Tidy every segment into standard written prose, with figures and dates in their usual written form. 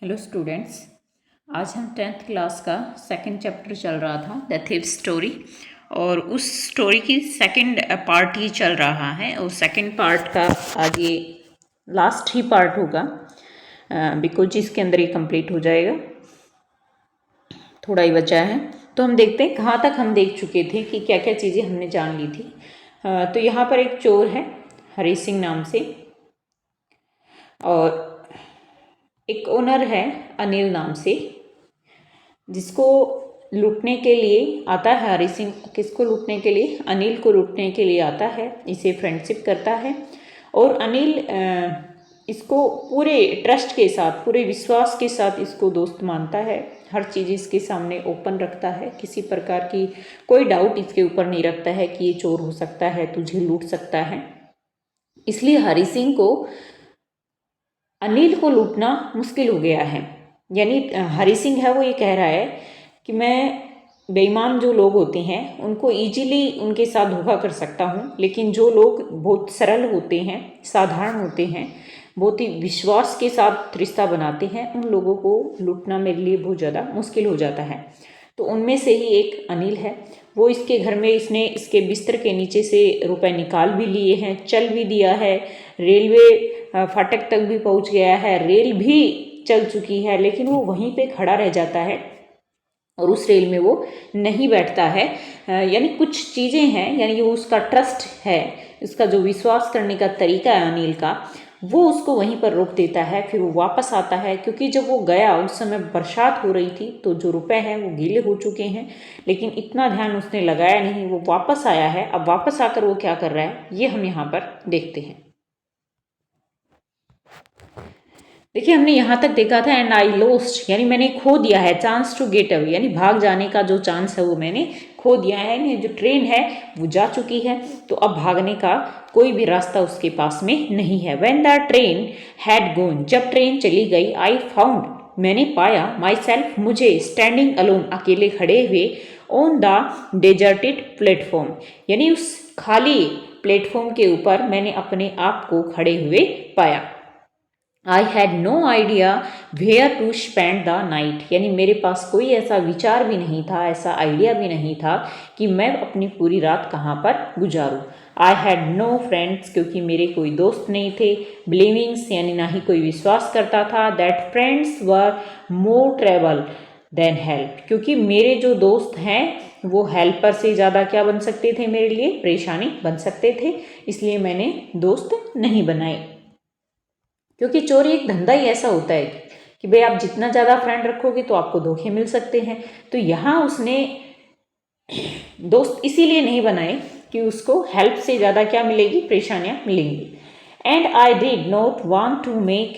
Hello students. आज हम 10th class का सेकंड चैप्टर चल रहा था द थीव स्टोरी, और उस स्टोरी की सेकंड पार्ट ही चल रहा है। और सेकंड पार्ट का आज ये लास्ट ही पार्ट होगा बिकॉज इसके अंदर ये कंप्लीट हो जाएगा। थोड़ा ही बचा है, तो हम देखते हैं कहाँ तक हम देख चुके थे कि क्या क्या चीज़ें हमने जान ली थी। तो यहाँ पर एक चोर है हरी सिंह नाम से, और एक ओनर है अनिल नाम से, जिसको लूटने के लिए आता है। हरी सिंह किसको लूटने के लिए? अनिल को लूटने के लिए आता है, इसे फ्रेंडशिप करता है। और अनिल इसको पूरे ट्रस्ट के साथ, पूरे विश्वास के साथ इसको दोस्त मानता है। हर चीज़ इसके सामने ओपन रखता है, किसी प्रकार की कोई डाउट इसके ऊपर नहीं रखता है कि ये चोर हो सकता है, तुझे लूट सकता है। इसलिए हरी सिंह को अनिल को लूटना मुश्किल हो गया है। यानी हरी सिंह है वो ये कह रहा है कि मैं बेईमान जो लोग होते हैं उनको इजीली उनके साथ धोखा कर सकता हूँ, लेकिन जो लोग बहुत सरल होते हैं, साधारण होते हैं, बहुत ही विश्वास के साथ रिश्ता बनाते हैं, उन लोगों को लूटना मेरे लिए बहुत ज़्यादा मुश्किल हो जाता है। तो उनमें से ही एक अनिल है। वो इसके घर में इसने इसके बिस्तर के नीचे से रुपए निकाल भी लिए हैं, चल भी दिया है, रेलवे फाटक तक भी पहुंच गया है, रेल भी चल चुकी है, लेकिन वो वहीं पे खड़ा रह जाता है और उस रेल में वो नहीं बैठता है। यानी कुछ चीज़ें हैं, यानी वो उसका ट्रस्ट है, उसका जो विश्वास करने का तरीका है अनिल का, वो उसको वहीं पर रोक देता है। फिर वो वापस आता है, क्योंकि जब वो गया उस समय बरसात हो रही थी, तो जो रुपए हैं वो गीले हो चुके हैं, लेकिन इतना ध्यान उसने लगाया नहीं, वो वापस आया है। अब वापस आकर वो क्या कर रहा है ये हम यहाँ पर देखते हैं। देखिए, हमने यहाँ तक देखा था एंड आई लॉस्ट, यानी मैंने खो दिया है, चांस टू गेट अवे, यानी भाग जाने का जो चांस है वो मैंने खो दिया है। यानी जो ट्रेन है वो जा चुकी है, तो अब भागने का कोई भी रास्ता उसके पास में नहीं है। When the train had gone, जब ट्रेन चली गई, आई फाउंड, मैंने पाया, माई सेल्फ, मुझे, स्टैंडिंग अलोन, अकेले खड़े हुए, ऑन द डेजर्टेड प्लेटफॉर्म, यानी उस खाली प्लेटफॉर्म के ऊपर मैंने अपने आप को खड़े हुए पाया। I had no idea where to spend the night, यानी मेरे पास कोई ऐसा विचार भी नहीं था, ऐसा आइडिया भी नहीं था कि मैं अपनी पूरी रात कहाँ पर गुजारूँ। आई हैड नो फ्रेंड्स, क्योंकि मेरे कोई दोस्त नहीं थे। बिलीविंग्स, यानी ना ही कोई विश्वास करता था। That friends were more trouble than help, क्योंकि मेरे जो दोस्त हैं वो हेल्पर से ज़्यादा क्या बन सकते थे, मेरे लिए परेशानी बन सकते थे। इसलिए मैंने दोस्त नहीं बनाए, क्योंकि चोरी एक धंधा ही ऐसा होता है कि भाई आप जितना ज़्यादा फ्रेंड रखोगे तो आपको धोखे मिल सकते हैं। तो यहाँ उसने दोस्त इसीलिए नहीं बनाए कि उसको हेल्प से ज़्यादा क्या मिलेगी, परेशानियाँ मिलेंगी। And I did not want to make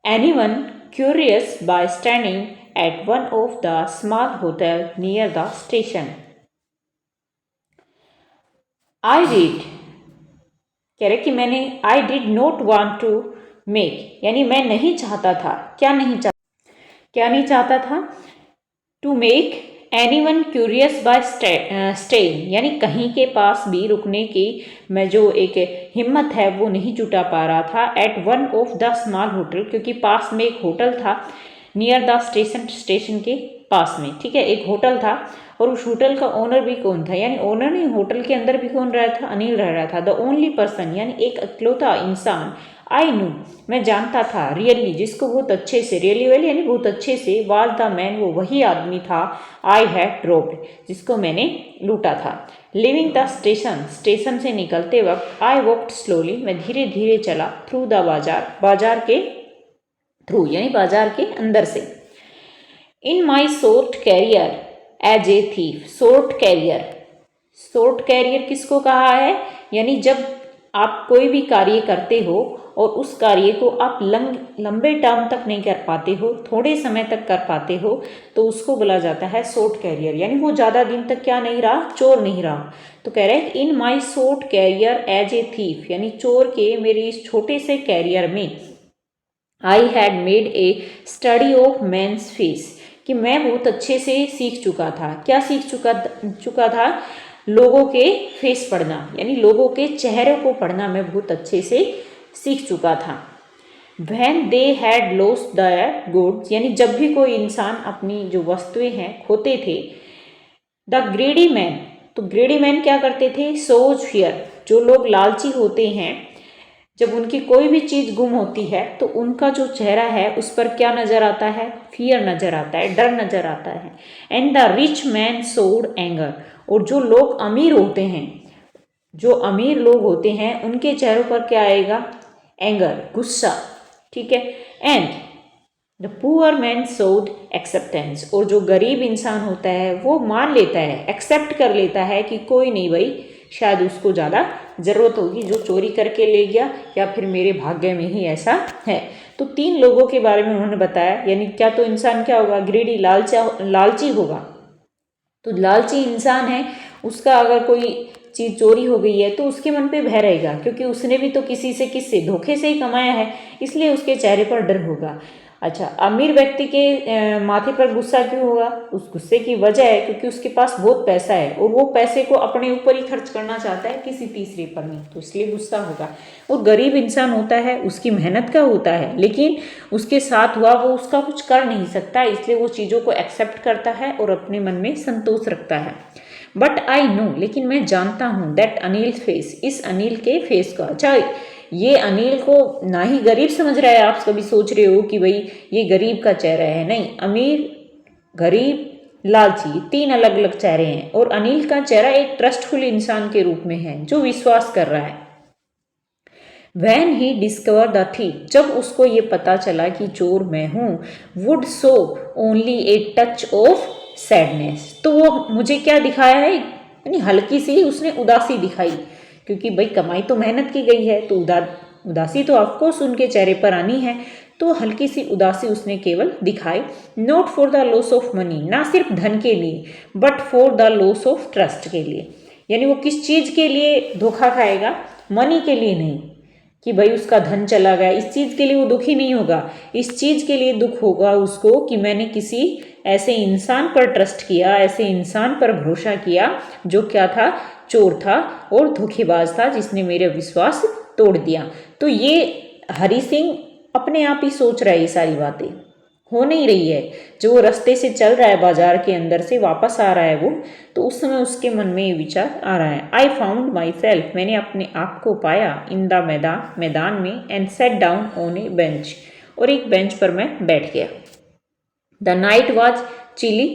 anyone curious by standing at one of the small hotel near the station. I did, कह रहे कि मैंने, I did not want to make, यानी मैं नहीं चाहता था, क्या नहीं चाहता था, to make any one curious by staying, यानी कहीं के पास भी रुकने की मैं जो एक हिम्मत है वो नहीं जुटा पा रहा था। At one of the small hotel, क्योंकि पास में एक होटल था, नियर द स्टेशन, स्टेशन के पास में, ठीक है, एक होटल था। और उस होटल का ओनर भी कौन था, यानी ओनर नहीं, होटल के अंदर भी कौन रहा था, अनिल रह रहा था। द ओनली पर्सन, यानी एक इकलौता इंसान, आई न्यू, मैं जानता था, रियली, जिसको बहुत अच्छे से, रियली वेल यानी बहुत अच्छे से, वाज द मैन, वो वही आदमी था, आई हैड रोब्ड, जिसको मैंने लूटा था। लिविंग द स्टेशन, स्टेशन से निकलते वक्त, आई वॉक्ड स्लोली, मैं धीरे धीरे चला, थ्रू द बाजार, बाजार के थ्रू, यानी बाजार के अंदर से। In my short career as a thief, short career, short career किसको कहा है, यानी जब आप कोई भी कार्य करते हो और उस कार्य को आप लंबे टर्म तक नहीं कर पाते हो, थोड़े समय तक कर पाते हो, तो उसको बोला जाता है शॉर्ट कैरियर, यानी वो ज़्यादा दिन तक क्या नहीं रहा, चोर नहीं रहा। तो कह रहे हैं in my short career as a thief, यानी चोर के मेरे इस छोटे से कैरियर में, I had made a study of man's face, कि मैं बहुत अच्छे से सीख चुका था, क्या सीख चुका था, लोगों के फेस पढ़ना, यानी लोगों के चेहरे को पढ़ना मैं बहुत अच्छे से सीख चुका था। When they had lost their goods, यानी जब भी कोई इंसान अपनी जो वस्तुएं हैं खोते थे, द ग्रेडी मैन, तो ग्रेडी मैन क्या करते थे, सोज फियर, जो लोग लालची होते हैं, जब उनकी कोई भी चीज़ गुम होती है तो उनका जो चेहरा है उस पर क्या नज़र आता है, फियर नज़र आता है, डर नज़र आता है। एंड द रिच मैन सोड एंगर, और जो लोग अमीर होते हैं, जो अमीर लोग होते हैं उनके चेहरों पर क्या आएगा, एंगर, गुस्सा, ठीक है। एंड द पुअर मैन सोड एक्सेप्टेंस, और जो गरीब इंसान होता है वो मान लेता है, एक्सेप्ट कर लेता है कि कोई नहीं भाई, शायद उसको ज़्यादा ज़रूरत होगी, जो चोरी करके ले गया, या फिर मेरे भाग्य में ही ऐसा है। तो 3 लोगों के बारे में उन्होंने बताया, यानी क्या तो इंसान क्या होगा, ग्रीडी, लालची होगा। तो लालची इंसान है, उसका अगर कोई चीज़ चोरी हो गई है तो उसके मन पे भय रहेगा, क्योंकि उसने भी तो किससे धोखे से ही कमाया है, इसलिए उसके चेहरे पर डर होगा। अच्छा, अमीर व्यक्ति के माथे पर गुस्सा क्यों होगा, उस गुस्से की वजह है क्योंकि उसके पास बहुत पैसा है और वो पैसे को अपने ऊपर ही खर्च करना चाहता है, किसी तीसरे पर नहीं, तो इसलिए गुस्सा होगा। और गरीब इंसान होता है, उसकी मेहनत का होता है, लेकिन उसके साथ हुआ वो उसका कुछ कर नहीं सकता, इसलिए वो चीज़ों को एक्सेप्ट करता है और अपने मन में संतोष रखता है। बट आई नो, लेकिन मैं जानता हूँ, दैट अनिल फेस, इस अनिल के फेस का, अच्छा ये अनिल को ना ही गरीब समझ रहा है, आप कभी सोच रहे हो कि भाई ये गरीब का चेहरा है, नहीं, अमीर, गरीब, लालची, 3 अलग अलग चेहरे हैं, और अनिल का चेहरा एक ट्रस्टफुल इंसान के रूप में है जो विश्वास कर रहा है। When he discovered the thief, जब उसको ये पता चला कि चोर मैं हूँ, would show only a touch of sadness, तो वो मुझे क्या दिखाया है, यानी हल्की सी उसने उदासी दिखाई, क्योंकि भाई कमाई तो मेहनत की गई है, तो उदासी तो ऑफकोर्स उनके चेहरे पर आनी है, तो हल्की सी उदासी उसने केवल दिखाई। Not for the loss of money, ना सिर्फ धन के लिए, but for the loss of trust के लिए, यानी वो किस चीज़ के लिए धोखा खाएगा, मनी के लिए नहीं, कि भाई उसका धन चला गया, इस चीज़ के लिए वो दुखी नहीं होगा, इस चीज़ के लिए दुख होगा उसको कि मैंने किसी ऐसे इंसान पर ट्रस्ट किया, ऐसे इंसान पर भरोसा किया जो क्या था, चोर था और धोखेबाज था, जिसने मेरे विश्वास तोड़ दिया। तो ये हरी सिंह अपने आप ही सोच रहा है, ये सारी बातें हो नहीं रही है, जो वो रास्ते से चल रहा है, बाजार के अंदर से वापस आ रहा है वो, तो उस समय उसके मन में ये विचार आ रहा है, आई फाउंड माई सेल्फ, मैंने अपने आप को पाया, इन द मैदान में, and set down on a bench, और एक बेंच पर मैं बैठ गया। The night was chilly,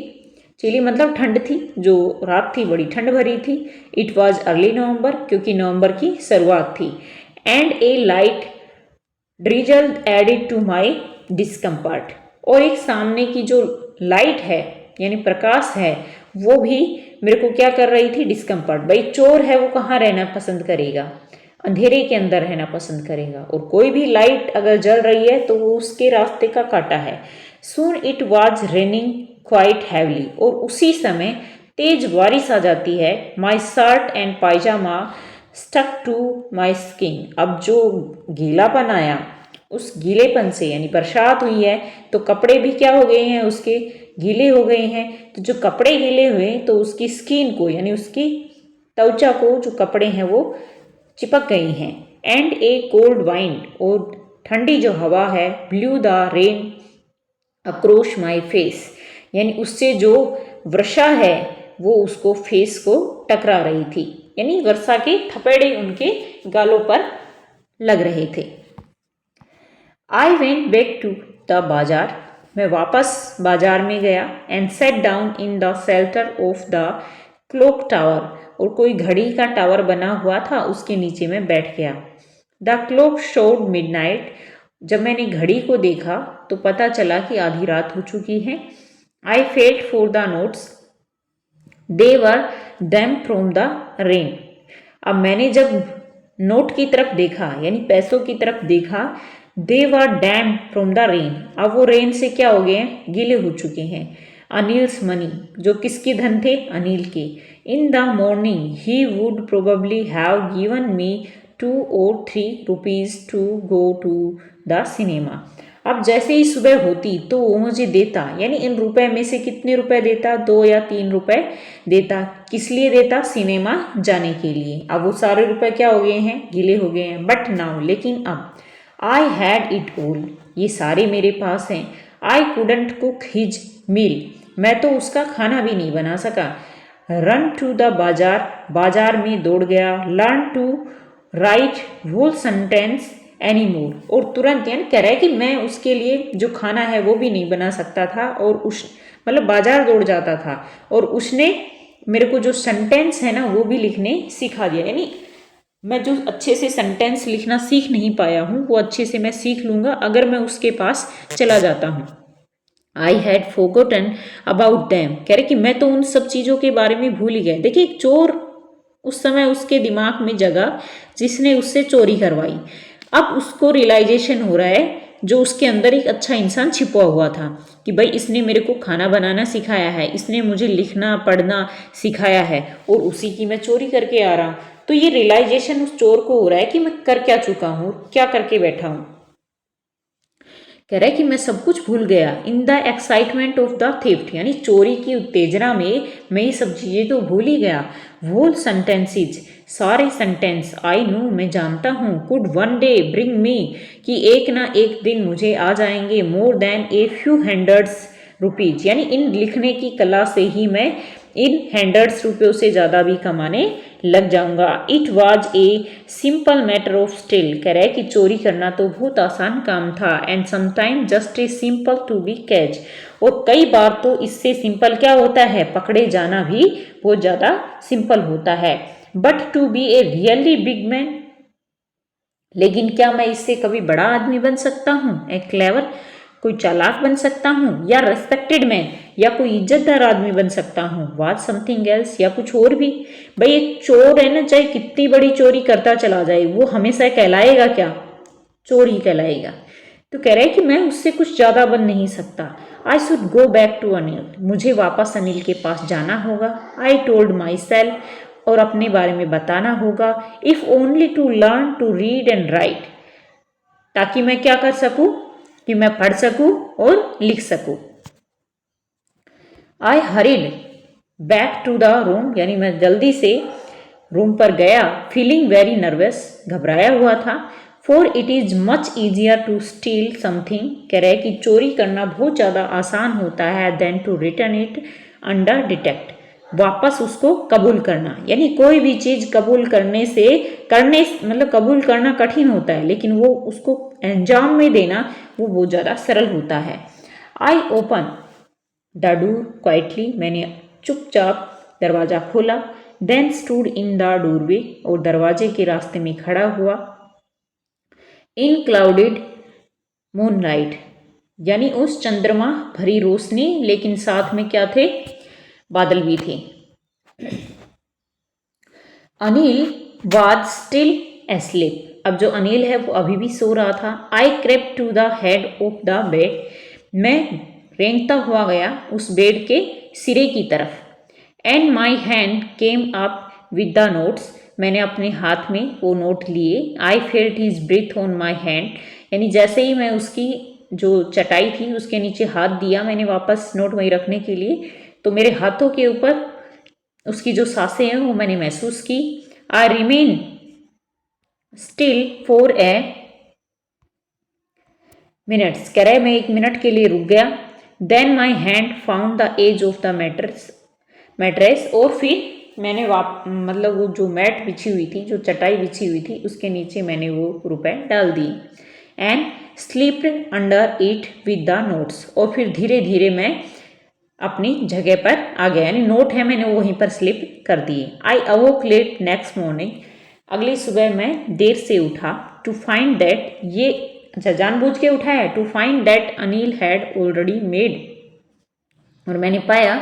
chilly मतलब ठंड थी, जो रात थी बड़ी ठंड भरी थी। इट वॉज अर्ली नवंबर, क्योंकि नवंबर की शुरुआत थी। And a light drizzle added to my discomfort, और एक सामने की जो लाइट है यानी प्रकाश है वो भी मेरे को क्या कर रही थी, डिस्कम्फर्ट। भाई चोर है वो कहाँ रहना पसंद करेगा, अंधेरे के अंदर रहना पसंद करेगा, और कोई भी लाइट अगर जल रही है तो वो उसके रास्ते का कांटा है। Soon it was raining quite heavily, और उसी समय तेज बारिश आ जाती है। My shirt and pyjama stuck to my skin, अब जो गीलापन आया उस गीलेपन से, यानी बरसात हुई है तो कपड़े भी क्या हो गए हैं, उसके गीले हो गए हैं, तो जो कपड़े गीले हुए तो उसकी स्किन को, यानी उसकी त्वचा को जो कपड़े हैं वो चिपक गई हैं। एंड ए कोल्ड वाइंड, और ठंडी जो हवा है, blue the rain across my face, यानी उससे जो वर्षा है वो उसको फेस को टकरा रही थी, यानी वर्षा के थपेड़े उनके गालों पर लग रहे थे। I went back to the bazaar, मैं वापस बाजार में गया। And set down in the shelter of the clock tower, और कोई घड़ी का टावर बना हुआ था उसके नीचे में बैठ गया। द क्लॉक शोड मिडनाइट, जब मैंने घड़ी को देखा तो पता चला कि आधी रात हो चुकी है। I felt for the notes, they were dam from the rain, अब मैंने जब नोट की तरफ देखा यानी पैसों की तरफ देखा, दे वर डैम फ्रॉम द रेन, अब वो रेन से क्या हो गए हैं, गीले हो चुके हैं। अनिल्स मनी, जो किसके धन थे, अनिल के। In the morning he would probably have given me 2 or 3 rupees to go to the cinema, अब जैसे ही सुबह होती तो वो मुझे देता, यानी इन रुपए में से कितने रुपए देता, 2 या 3 रुपए देता, किस लिए देता, सिनेमा जाने के लिए। अब वो सारे रुपए क्या हो गए हैं, गीले हो गए हैं। बट नाउ, लेकिन अब आई हैड इट ऑल, ये सारे मेरे पास हैं। I couldn't cook his meal, मैं तो उसका खाना भी नहीं बना सका। रन टू द बाजार, बाजार में दौड़ गया। Learn to write whole sentence any more, और तुरंत यानी कह रहा है कि मैं उसके लिए जो खाना है वो भी नहीं बना सकता था, और उस मतलब बाजार दौड़ जाता था, और उसने मेरे को जो सेंटेंस है ना वो भी लिखने सिखा दिया। यानी मैं जो अच्छे से सेंटेंस लिखना सीख नहीं पाया हूँ वो अच्छे से मैं सीख लूँगा अगर मैं उसके पास चला जाता हूँ। आई हैड फोरगॉटन अबाउट दैम, कह रहे कि मैं तो उन सब चीज़ों के बारे में भूल ही गया। देखिए एक चोर उस समय उसके दिमाग में जगा जिसने उससे चोरी करवाई, अब उसको रियलाइजेशन हो रहा है जो उसके अंदर एक अच्छा इंसान छिपा हुआ था कि भाई इसने मेरे को खाना बनाना सिखाया है, इसने मुझे लिखना पढ़ना सिखाया है, और उसी की मैं चोरी करके आ रहा हूँ। तो ये रियलाइजेशन उस चोर को हो रहा है कि मैं कर क्या चुका हूँ, क्या करके बैठा हूँ। कह रहा है कि मैं सब कुछ भूल गया in the excitement of the theft, यानी चोरी की उत्तेजना में मैं ये सब चीज़ें तो भूल ही गया। होल सेंटेंसेज, सारे सेंटेंस, आई नो, मैं जानता हूँ, could one day bring me, कि एक ना एक दिन मुझे आ जाएंगे, more than a few hundreds rupees, यानी इन लिखने की कला से ही मैं इन हंड्रेड्स रुपयों से ज़्यादा भी कमाने लग जाऊंगा। It was a simple matter of still, कह रहा है कि चोरी करना तो बहुत आसान काम था, and sometime just a simple to be catch, और कई बार तो इससे सिंपल क्या होता है, पकड़े जाना भी बहुत ज़्यादा सिंपल होता है। But to be a really big man, लेकिन क्या मैं इससे कभी बड़ा आदमी बन सकता हूँ, ए क्लेवर, कोई चालाक बन सकता हूँ, या रेस्पेक्टेड मैन, या कोई इज्जतदार आदमी बन सकता हूँ, वाज समथिंग एल्स, या कुछ और भी। भाई एक चोर है ना, चाहे कितनी बड़ी चोरी करता चला जाए वो हमेशा कहलाएगा क्या, चोर ही कहलाएगा। तो कह रहा है कि मैं उससे कुछ ज़्यादा बन नहीं सकता। I should go back to Anil, मुझे वापस अनिल के पास जाना होगा। आई टोल्ड माई सेल्फ, और अपने बारे में बताना होगा। If only to learn to read and write, ताकि मैं क्या कर सकूं, कि मैं पढ़ सकूं और लिख सकूं। I hurried back to the room, यानी मैं जल्दी से रूम पर गया। फीलिंग वेरी नर्वस, घबराया हुआ था। For it is much easier to steal something, कह रहे कि चोरी करना बहुत ज़्यादा आसान होता है, than to return it undetected, वापस उसको कबूल करना। यानी कोई भी चीज़ कबूल करने से मतलब कबूल करना कठिन होता है, लेकिन वो उसको अंजाम में देना वो बहुत ज़्यादा सरल होता है। I open the door quietly, मैंने चुपचाप दरवाज़ा खोला। Then stood in the doorway, और दरवाजे के रास्ते में खड़ा हुआ। इन क्लाउडेड मूनलाइट, यानी उस चंद्रमा भरी रोशनी, लेकिन साथ में क्या थे, बादल भी थे। अनिल वाज स्टिल एस्लीप, अब जो अनिल है वो अभी भी सो रहा था। I crept to the head of the bed, मैं रेंगता हुआ गया उस बेड के सिरे की तरफ। And my hand came up with the notes, मैंने अपने हाथ में वो नोट लिए। I felt his breath on my hand, यानी जैसे ही मैं उसकी जो चटाई थी उसके नीचे हाथ दिया मैंने वापस नोट वहीं रखने के लिए, तो मेरे हाथों के ऊपर उसकी जो सांसें हैं वो मैंने महसूस की। I remain still for a minutes, कह रहे मैं 1 मिनट के लिए रुक गया। Then my hand found the edge of the mattress, और फिर मैंने मतलब वो जो मैट बिछी हुई थी, जो चटाई बिछी हुई थी, उसके नीचे मैंने वो रुपए डाल दिए। And slept under it with the notes, और फिर धीरे धीरे मैं अपनी जगह पर आ गया, यानी नोट है मैंने वहीं पर स्लिप कर दिए। आई अवोक लेट नेक्स्ट मॉर्निंग, अगली सुबह मैं देर से उठा। टू फाइंड दैट, ये अच्छा जानबूझ के उठा है, to find that Anil had already made, और मैंने पाया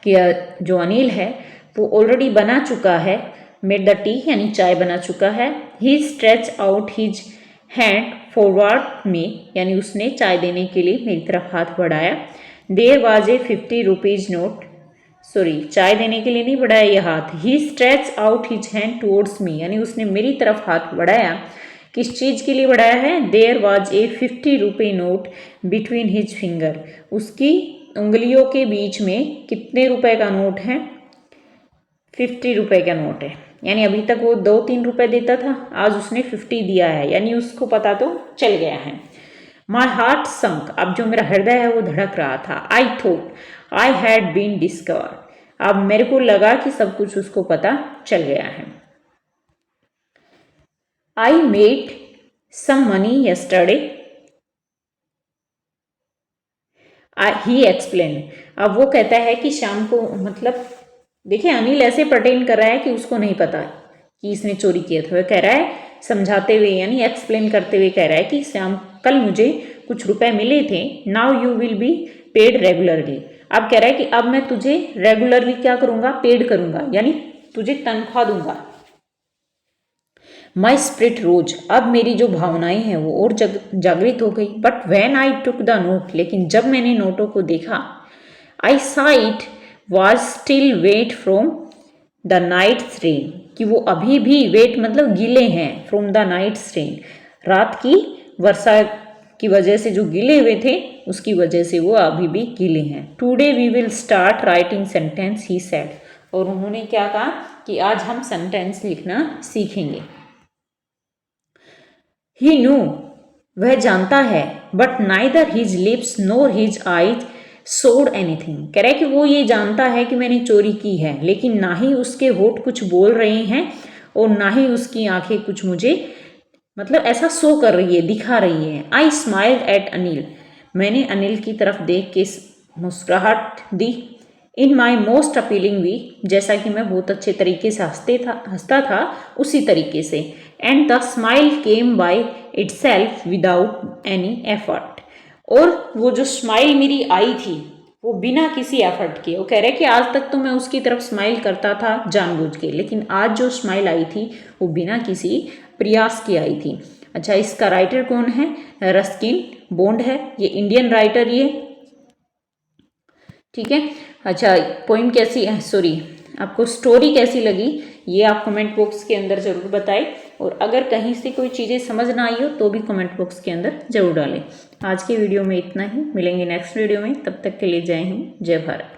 कि जो अनिल है वो ऑलरेडी बना चुका है, मेड द टी, यानी चाय बना चुका है। He stretch out his hand forward में, यानी उसने चाय देने के लिए मेरी तरफ हाथ बढ़ाया। There was a 50 rupees note, sorry चाय देने के लिए नहीं बढ़ाया ये हाथ। He stretch out his hand towards me, यानी उसने मेरी तरफ हाथ बढ़ाया। किस चीज़ के लिए बढ़ाया है, देयर वाज ए 50 रुपये नोट बिटवीन हिज फिंगर, उसकी उंगलियों के बीच में कितने रुपए का नोट है, 50 रुपए का नोट है। यानी अभी तक वो 2-3 रुपए देता था, आज उसने 50 दिया है, यानी उसको पता तो चल गया है। माई हार्ट संक, अब जो मेरा हृदय है वो धड़क रहा था। I thought I had been discovered, अब मेरे को लगा कि सब कुछ उसको पता चल गया है। I made some money yesterday, he explain. अब वो कहता है कि शाम को, मतलब देखिए अनिल ऐसे प्रटेंड कर रहा है कि उसको नहीं पता कि इसने चोरी किया था। वह कह रहा है समझाते हुए, यानी एक्सप्लेन करते हुए कह रहा है कि शाम कल मुझे कुछ रुपए मिले थे। Now you will be paid regularly, अब कह रहा है कि अब मैं तुझे रेगुलरली क्या करूंगा, पेड करूंगा, यानी तुझे तनख्वाह दूंगा। माई स्प्रिट रोज, अब मेरी जो भावनाएं हैं वो और जागृत हो गई। But when I took the note, लेकिन जब मैंने नोटों को देखा, I saw it was still wet from the night rain, कि वो अभी भी वेट मतलब गीले हैं, फ्रॉम द नाइट रेन, रात की वर्षा की वजह से जो गीले हुए थे उसकी वजह से वो अभी भी गीले हैं। Today we will start writing sentence, he said, और उन्होंने क्या कहा कि आज हम सेंटेंस लिखना सीखेंगे। ही न्यू, वह जानता है, but neither his lips NOR his eyes सोड एनीथिंग, कह रहा है कि वो ये जानता है कि मैंने चोरी की है, लेकिन ना ही उसके होठ कुछ बोल रहे हैं और ना ही उसकी आंखें कुछ मुझे मतलब ऐसा शो कर रही है, दिखा रही है। आई स्माइल्ड एट अनिल, मैंने अनिल की तरफ देख के मुस्कुराहट दी। इन माई मोस्ट अपीलिंग वे, जैसा कि मैं बहुत अच्छे तरीके से हंसता था उसी तरीके से। And the smile came by itself without any effort, और वो जो स्माइल मेरी आई थी वो बिना किसी एफर्ट के, वो कह रहे कि आज तक तो मैं उसकी तरफ स्माइल करता था जानबूझ के, लेकिन आज जो स्माइल आई थी वो बिना किसी प्रयास की आई थी। अच्छा, इसका राइटर कौन है? रस्किन बॉन्ड है, ये इंडियन राइटर ये, ठीक है। अच्छा, पोइम कैसी, सॉरी आपको स्टोरी कैसी लगी ये आप कमेंट बॉक्स के अंदर ज़रूर बताएं, और अगर कहीं से कोई चीज़ें समझ ना आई हो तो भी कमेंट बॉक्स के अंदर ज़रूर डालें। आज के वीडियो में इतना ही, मिलेंगे नेक्स्ट वीडियो में, तब तक के लिए जय हिंद, जय भारत।